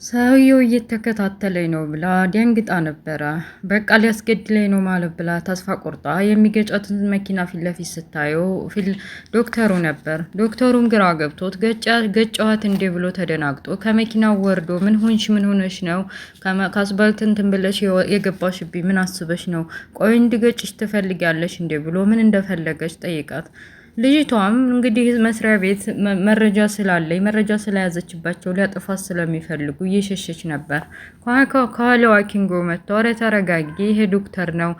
ሰውየው እየተከታተለኝ ነው ብላ ደንግጣ ነበረ። በቃ ሊያስገድለኝ ነው ማለት ብላ ተስፋ ቆርጣ የሚገጫትን መኪና ፊት ለፊት ስታየው ዶክተሩ ነበር። ዶክተሩም ግራ ገብቶት ገጫዋት እንዴ ብሎ ተደናግጦ ከመኪናው ወርዶ ምን ሆነሽ ነው? ከአስባልት እንትን ብለሽ የገባሽብኝ ምን አስበሽ ነው? ቆይ እንድገጭሽ ትፈልጊያለሽ እንዴ ብሎ ምን እንደፈለገች ጠይቃት። ልጅቷም እንግዲህ መስሪያ ቤት መረጃ ስለያዘችባቸው ሊያጠፋት ስለሚፈልጉ እየሸሸች ነበር። ከኋላዋ ኪንጎ መጥቶ ኧረ ተረጋጊ፣ ይሄ ዶክተር ነው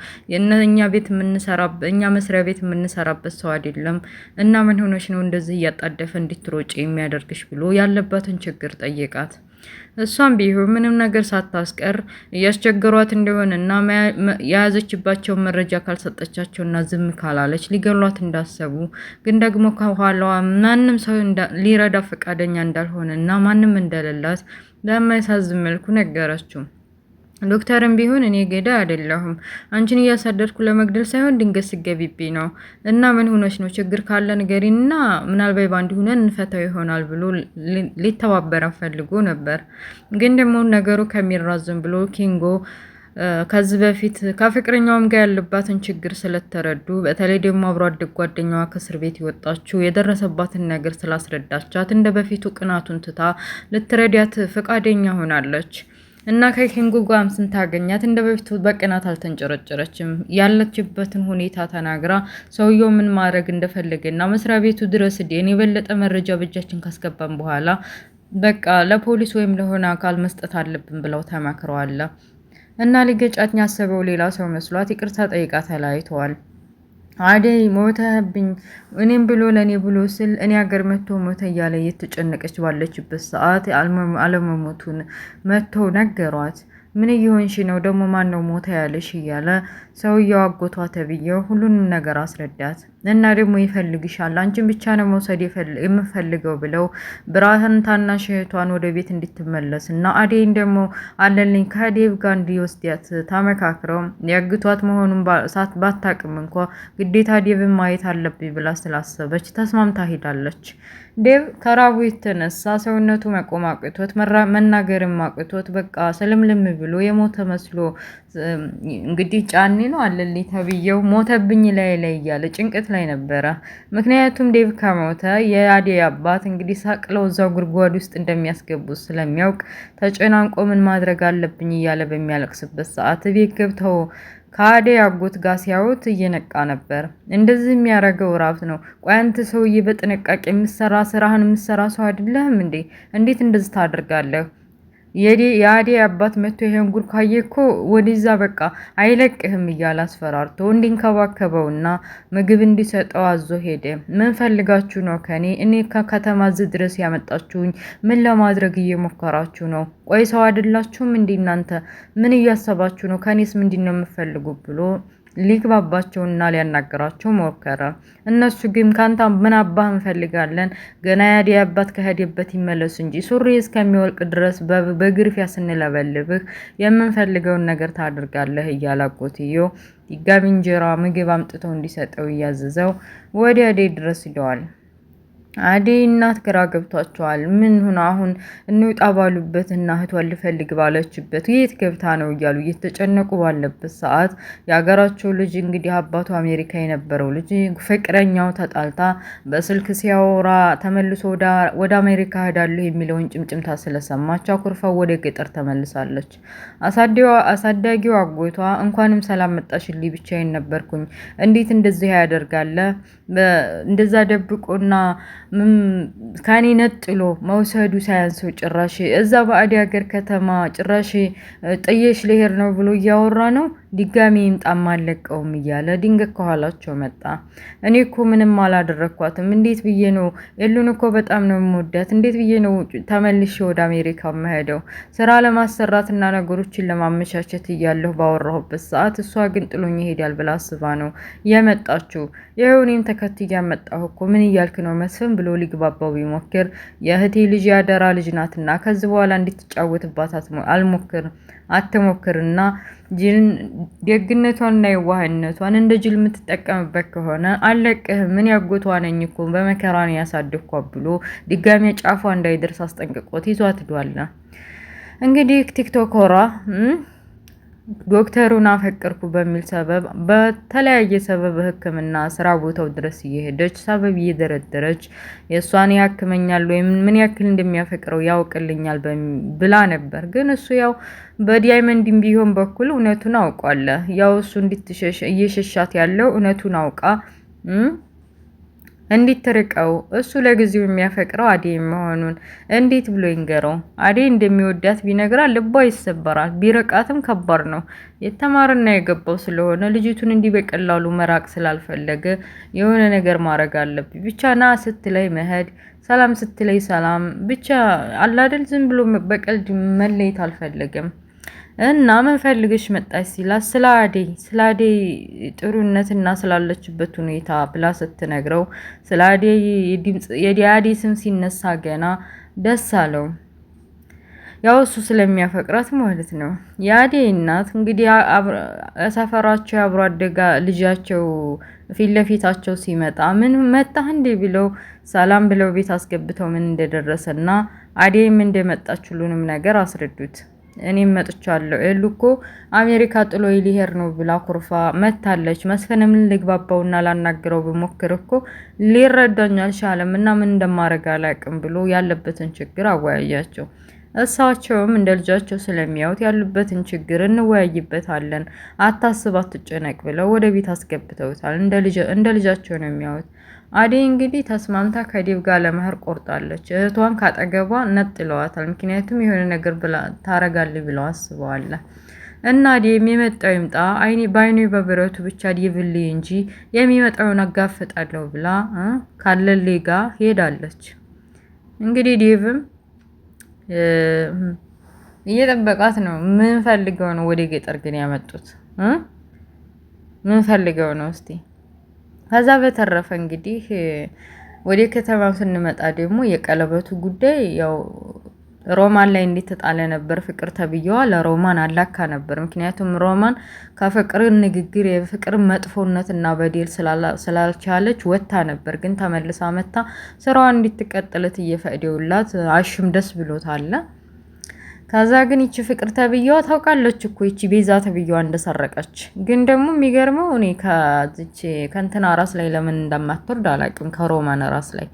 እኛ መስሪያ ቤት የምንሰራበት ሰው አይደለም እና ምን ሆነች ነው እንደዚህ እያጣደፈ እንድትሮጪ የሚያደርግሽ ብሎ ያለባትን ችግር ጠየቃት። እሷም ቢሆን ምንም ነገር ሳታስቀር እያስቸገሯት እንደሆነና የያዘችባቸውን መረጃ ካልሰጠቻቸውና ዝም ካላለች ሊገሏት እንዳሰቡ ግን ደግሞ ከኋላዋ ማንም ሰው ሊረዳ ፈቃደኛ እንዳልሆነና ማንም እንደሌላት በማያሳዝን መልኩ ነገረችው። ዶክተርም ቢሆን እኔ ገዳይ አይደለሁም፣ አንቺን እያሳደድኩ ለመግደል ሳይሆን ድንገት ስገቢብኝ ነው እና ምን ሆነች ነው? ችግር ካለ ንገሪንና ምናልባት ባንድ ሆነን እንፈታው ይሆናል ብሎ ሊተባበረ ፈልጎ ነበር። ግን ደግሞ ነገሩ ከሚራዘም ብሎ ኪንጎ ከዚህ በፊት ከፍቅረኛውም ጋር ያለባትን ችግር ስለተረዱ በተለይ ደግሞ አብሮ አደግ ጓደኛዋ ከእስር ቤት የወጣችው የደረሰባትን ነገር ስላስረዳቻት እንደ በፊቱ ቅናቱን ትታ ልትረዳት ፈቃደኛ ሆናለች። እና ከኪንጉ ጋርም ስንታገኛት እንደ በፊቱ በቅናት አልተንጨረጨረችም። ያለችበትን ሁኔታ ተናግራ ሰውየው ምን ማድረግ እንደፈለገና መስሪያ ቤቱ ድረስ ሄደን የበለጠ መረጃ በእጃችን ካስገባን በኋላ በቃ ለፖሊስ ወይም ለሆነ አካል መስጠት አለብን ብለው ተማክረዋል። እና ሊገጫት ያሰበው ሌላ ሰው መስሏት ይቅርታ ጠይቃ ተለያይተዋል። አደይ ሞተብኝ እኔም ብሎ ለኔ ብሎ ስል እኔ ሀገር መጥቶ ሞተ እያለ እየተጨነቀች ባለችበት ሰዓት አለመሞቱን መጥተው ነገሯት። ምን እየሆንሽ ነው ደግሞ ማን ነው ሞተ ያለሽ እያለ ሰውየው አጎቷ ተብዬው ሁሉንም ነገር አስረዳት። እና ደግሞ ይፈልግሻል አንቺን ብቻ ነው መውሰድ የምፈልገው ብለው ብርሃን ታናሽ እህቷን ወደ ቤት እንድትመለስ እና አደይን ደግሞ አለልኝ ከዴቭ ጋር እንዲወስዳት ተመካክረው ያግቷት መሆኑን ባታቅም እንኳ ግዴታ ዴቭን ማየት አለብኝ ብላ ስላሰበች ተስማምታ ሄዳለች። ዴቭ ከራቡ የተነሳ ሰውነቱ መቆም አቅቶት መናገርም አቅቶት በቃ ስልምልም ብሎ የሞተ መስሎ እንግዲህ ጫኔ ነው አለልኝ ተብዬው ሞተብኝ ላይ እያለ ጭንቀት ላይ ነበረ። ምክንያቱም ዴቭ ከሞተ የአደይ አባት እንግዲህ ሳቅለው እዛው ጉድጓድ ውስጥ እንደሚያስገቡት ስለሚያውቅ ተጨናንቆ ምን ማድረግ አለብኝ እያለ በሚያለቅስበት ሰዓት ቤት ገብተው ከአደይ አጎት ጋር ሲያዩት እየነቃ ነበር። እንደዚህ የሚያደርገው ራብ ነው። ቆይ አንተ ሰውዬ በጥንቃቄ ስራህን የምትሰራ ሰው አይደለህም እንዴ? እንዴት እንደዚህ ታደርጋለህ? የአደይ አባት መጥቶ ይሄን ጉድ ካየ እኮ ወደዛ በቃ አይለቅህም እያለ አስፈራርቶ እንዲንከባከበውና ምግብ እንዲሰጠው አዞ ሄደ። ምን ፈልጋችሁ ነው ከኔ? እኔ ከከተማ እዚህ ድረስ ያመጣችሁኝ ምን ለማድረግ እየሞከራችሁ ነው? ቆይ ሰው አይደላችሁም እንዴ እናንተ? ምን እያሰባችሁ ነው? ከኔስ ምንድነው የምትፈልጉት ብሎ ሊግባባቸውና ሊያናገራቸው ሞከረ። እነሱ ግን ካንተ ምን አባህ እንፈልጋለን? ገና የአደይ አባት ከሄደበት ይመለስ እንጂ ሱሪ እስከሚወልቅ ድረስ በግርፊያ ስንለበልብህ የምንፈልገውን ነገር ታደርጋለህ እያለ አጎትየው ድጋሚ እንጀራ ምግብ አምጥተው እንዲሰጠው እያዘዘው ወደ አደይ ድረስ ሂደዋል። አደይ እናት ግራ ገብቷቸዋል። ምን ሆነ አሁን እንውጣ ባሉበት እና እህቷን ልፈልግ ባለችበት የት ገብታ ነው እያሉ እየተጨነቁ ባለበት ሰዓት የሀገራቸው ልጅ እንግዲህ አባቱ አሜሪካ የነበረው ልጅ ፍቅረኛው ተጣልታ በስልክ ሲያወራ ተመልሶ ወደ አሜሪካ ሄዳለሁ የሚለውን ጭምጭምታ ስለሰማች አኩርፋው ወደ ገጠር ተመልሳለች። አሳዳጊው አጎቷ እንኳንም ሰላም መጣሽልኝ ብቻዬን ነበርኩኝ እንዴት እንደዚህ ያደርጋለ እንደዛ ደብቆና ከኔ ነጥሎ መውሰዱ ሳያንሰው ጭራሽ እዛ በአደይ ሀገር ከተማ ጭራሽ ጥየሽ ልሄድ ነው ብሎ እያወራ ነው። ድጋሚ ይምጣም አለቀውም እያለ ድንገት ከኋላቸው መጣ። እኔ እኮ ምንም አላደረኳትም። እንዴት ብዬ ነው ኤሉን እኮ በጣም ነው የምወዳት። እንዴት ብዬ ነው ተመልሼ ወደ አሜሪካ መሄደው? ስራ ለማሰራትና ነገሮችን ለማመቻቸት እያለሁ ባወራሁበት ሰዓት እሷ ግን ጥሎኝ ይሄዳል ብላ አስባ ነው የመጣችው። ይኸው እኔም ተከትዬ መጣሁ እኮ ምን እያልክ ነው መስፍን ብሎ ሊግባባው ቢሞክር የእህቴ ልጅ ያደራ ልጅ ናትና ከዚህ በኋላ እንድትጫወትባት አትሞክርና ደግነቷንና የዋህነቷን እንደ ጅል የምትጠቀምበት ከሆነ አለቅህም። ምን ያጎቷ ነኝ እኮ በመከራን ያሳድኳት ብሎ ድጋሚ ጫፏ እንዳይደርስ አስጠንቅቆት ይዟት ሄዷል። እንግዲህ ቲክቶከሯ ዶክተሩን አፈቀርኩ በሚል ሰበብ በተለያየ ሰበብ ሕክምና ስራ ቦታው ድረስ እየሄደች ሰበብ እየደረደረች የእሷን ያክመኛል ወይም ምን ያክል እንደሚያፈቅረው ያውቅልኛል ብላ ነበር። ግን እሱ ያው በዳይመንድም ቢሆን በኩል እውነቱን አውቋል። ያው እሱ እንድትሸሽ እየሸሻት ያለው እውነቱን አውቃ እንዲትርቀው እሱ ለጊዜው የሚያፈቅረው አደይ መሆኑን እንዴት ብሎ ይንገረው? አደይ እንደሚወዳት ቢነግራት ልቧ ይሰበራል። ቢርቃትም ከባድ ነው። የተማረና የገባው ስለሆነ ልጅቱን እንዲህ በቀላሉ መራቅ ስላልፈለገ የሆነ ነገር ማድረግ አለብኝ ብቻ ና ስትለይ መሄድ፣ ሰላም ስትለይ ሰላም ብቻ አላደል ዝም ብሎ በቀልድ መለየት አልፈለገም። እና ምን ፈልገሽ መጣች ሲላት ስለ አደይ ጥሩነትና ስላለችበት ሁኔታ ብላ ስትነግረው ስለ አደይ ስም ሲነሳ ገና ደስ አለው። ያው እሱ ስለሚያፈቅራት ማለት ነው። የአደይ እናት እንግዲህ ሰፈራቸው አብሮ አደጋ ልጃቸው ፊት ለፊታቸው ሲመጣ ምን መጣህ እንዴ ብለው ሰላም ብለው ቤት አስገብተው ምን እንደደረሰና አደይም እንደመጣች ሁሉንም ነገር አስረዱት። እኔም መጥቻለሁ እሉ እኮ አሜሪካ ጥሎ ሊሄድ ነው ብላ ኩርፋ መታለች። መስፈንም ልግባባውና ላናግረው ብሞክር እኮ ሊረዳኝ አልቻለም እና ምን እንደማረግ አላውቅም ብሎ ያለበትን ችግር አወያያቸው። እሳቸውም እንደ ልጃቸው ስለሚያዩት ያሉበትን ችግር እንወያይበታለን፣ አታስብ፣ አትጨነቅ ብለው ወደ ቤት አስገብተውታል። እንደ ልጃቸው ነው የሚያዩት። አደይ እንግዲህ ተስማምታ ከዴቭ ጋር ለመሄድ ቆርጣለች። እህቷን ካጠገቧ ነጥለዋታል። ምክንያቱም የሆነ ነገር ታረጋለች ብለው አስበዋል። እና ዴቭ የመጣው ይምጣ በአይኔ በብረቱ ብቻ ዴቭልኝ እንጂ የሚመጣውን አጋፍጣለሁ ብላ ካለሌ ጋር ሄዳለች። እንግዲህ ዴቭም እየጠበቃት ነው። ምን ፈልገው ነው ወደ ገጠር ግን ያመጡት? ምን ፈልገው ነው እስቲ? ከዛ በተረፈ እንግዲህ ወደ ከተማው ስንመጣ ደግሞ የቀለበቱ ጉዳይ ያው ሮማን ላይ እንድትጣለ ነበር። ፍቅር ተብዬዋ ለሮማን አላካ ነበር። ምክንያቱም ሮማን ከፍቅር ንግግር የፍቅር መጥፎነት እና በደል ስላልቻለች ወታ ነበር። ግን ተመልሳ መታ ስራዋን እንድትቀጥለት እየፈቀደውላት አሽም ደስ ብሎታል። ከዛ ግን ይቺ ፍቅር ተብዬዋ ታውቃለች እኮ ይቺ ቤዛ ተብዬዋ እንደሰረቀች። ግን ደግሞ የሚገርመው እኔ ከእንትና ራስ ላይ ለምን እንደማትወርድ አላውቅም። ከሮማን ራስ ላይ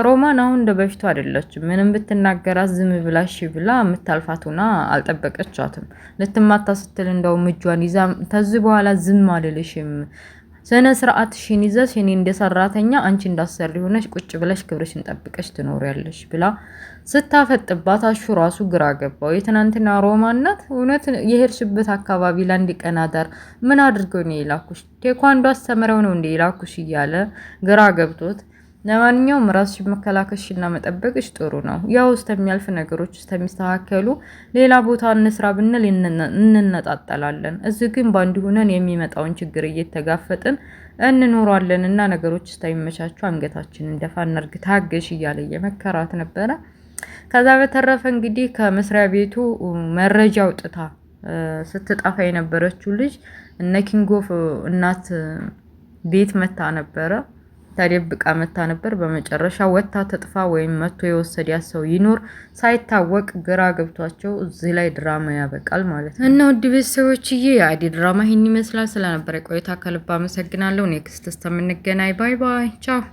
ሮማን አሁን እንደ በፊቱ አይደለችም። ምንም ብትናገራት ዝም ብላሽ ብላ የምታልፋቱና አልጠበቀቻትም። ልትማታ ስትል እንደውም እጇን ይዛ ከዚህ በኋላ ዝም አልልሽም፣ ስነ ስርዓትሽን ይዘሽ እኔ እንደሰራተኛ አንቺ እንዳሰሪ ሆነሽ ቁጭ ብለሽ ክብርሽን ጠብቀሽ ትኖሪያለሽ ብላ ስታፈጥባት አሹ ራሱ ግራ ገባው። የትናንትና ሮማን ናት እውነት? የሄድሽበት አካባቢ ለአንድ ቀን አዳር ምን አድርገው ነው የላኩሽ? ቴኳንዶ አስተምረው ነው እንደ የላኩሽ እያለ ግራ ገብቶት፣ ለማንኛውም ራስሽን መከላከልሽና መጠበቅሽ ጥሩ ነው። ያው እስከሚያልፍ ነገሮች እስከሚስተካከሉ ሌላ ቦታ እንስራ ብንል እንነጣጠላለን። እዚህ ግን ባንድ ሆነን የሚመጣውን ችግር እየተጋፈጥን እንኖራለን እና ነገሮች እስከሚመቻቹ አንገታችንን ደፋ እናርግ፣ ታገሽ እያለ እየመከራት ነበረ። ከዛ በተረፈ እንግዲህ ከመስሪያ ቤቱ መረጃ አውጥታ ስትጠፋ የነበረችው ልጅ እነ ኪንጎፍ እናት ቤት መታ ነበረ። ተደብቃ መታ ነበር። በመጨረሻ ወታ ተጥፋ ወይም መቶ የወሰዳት ሰው ይኖር ሳይታወቅ ግራ ገብቷቸው እዚህ ላይ ድራማ ያበቃል ማለት ነው። እና ውድ ቤተሰቦችዬ የአደይ ድራማ ይህን ይመስላል። ስለነበረ ቆይታ ከልብ አመሰግናለሁ። ኔክስት እስከምንገናኝ ባይ ባይ፣ ቻው።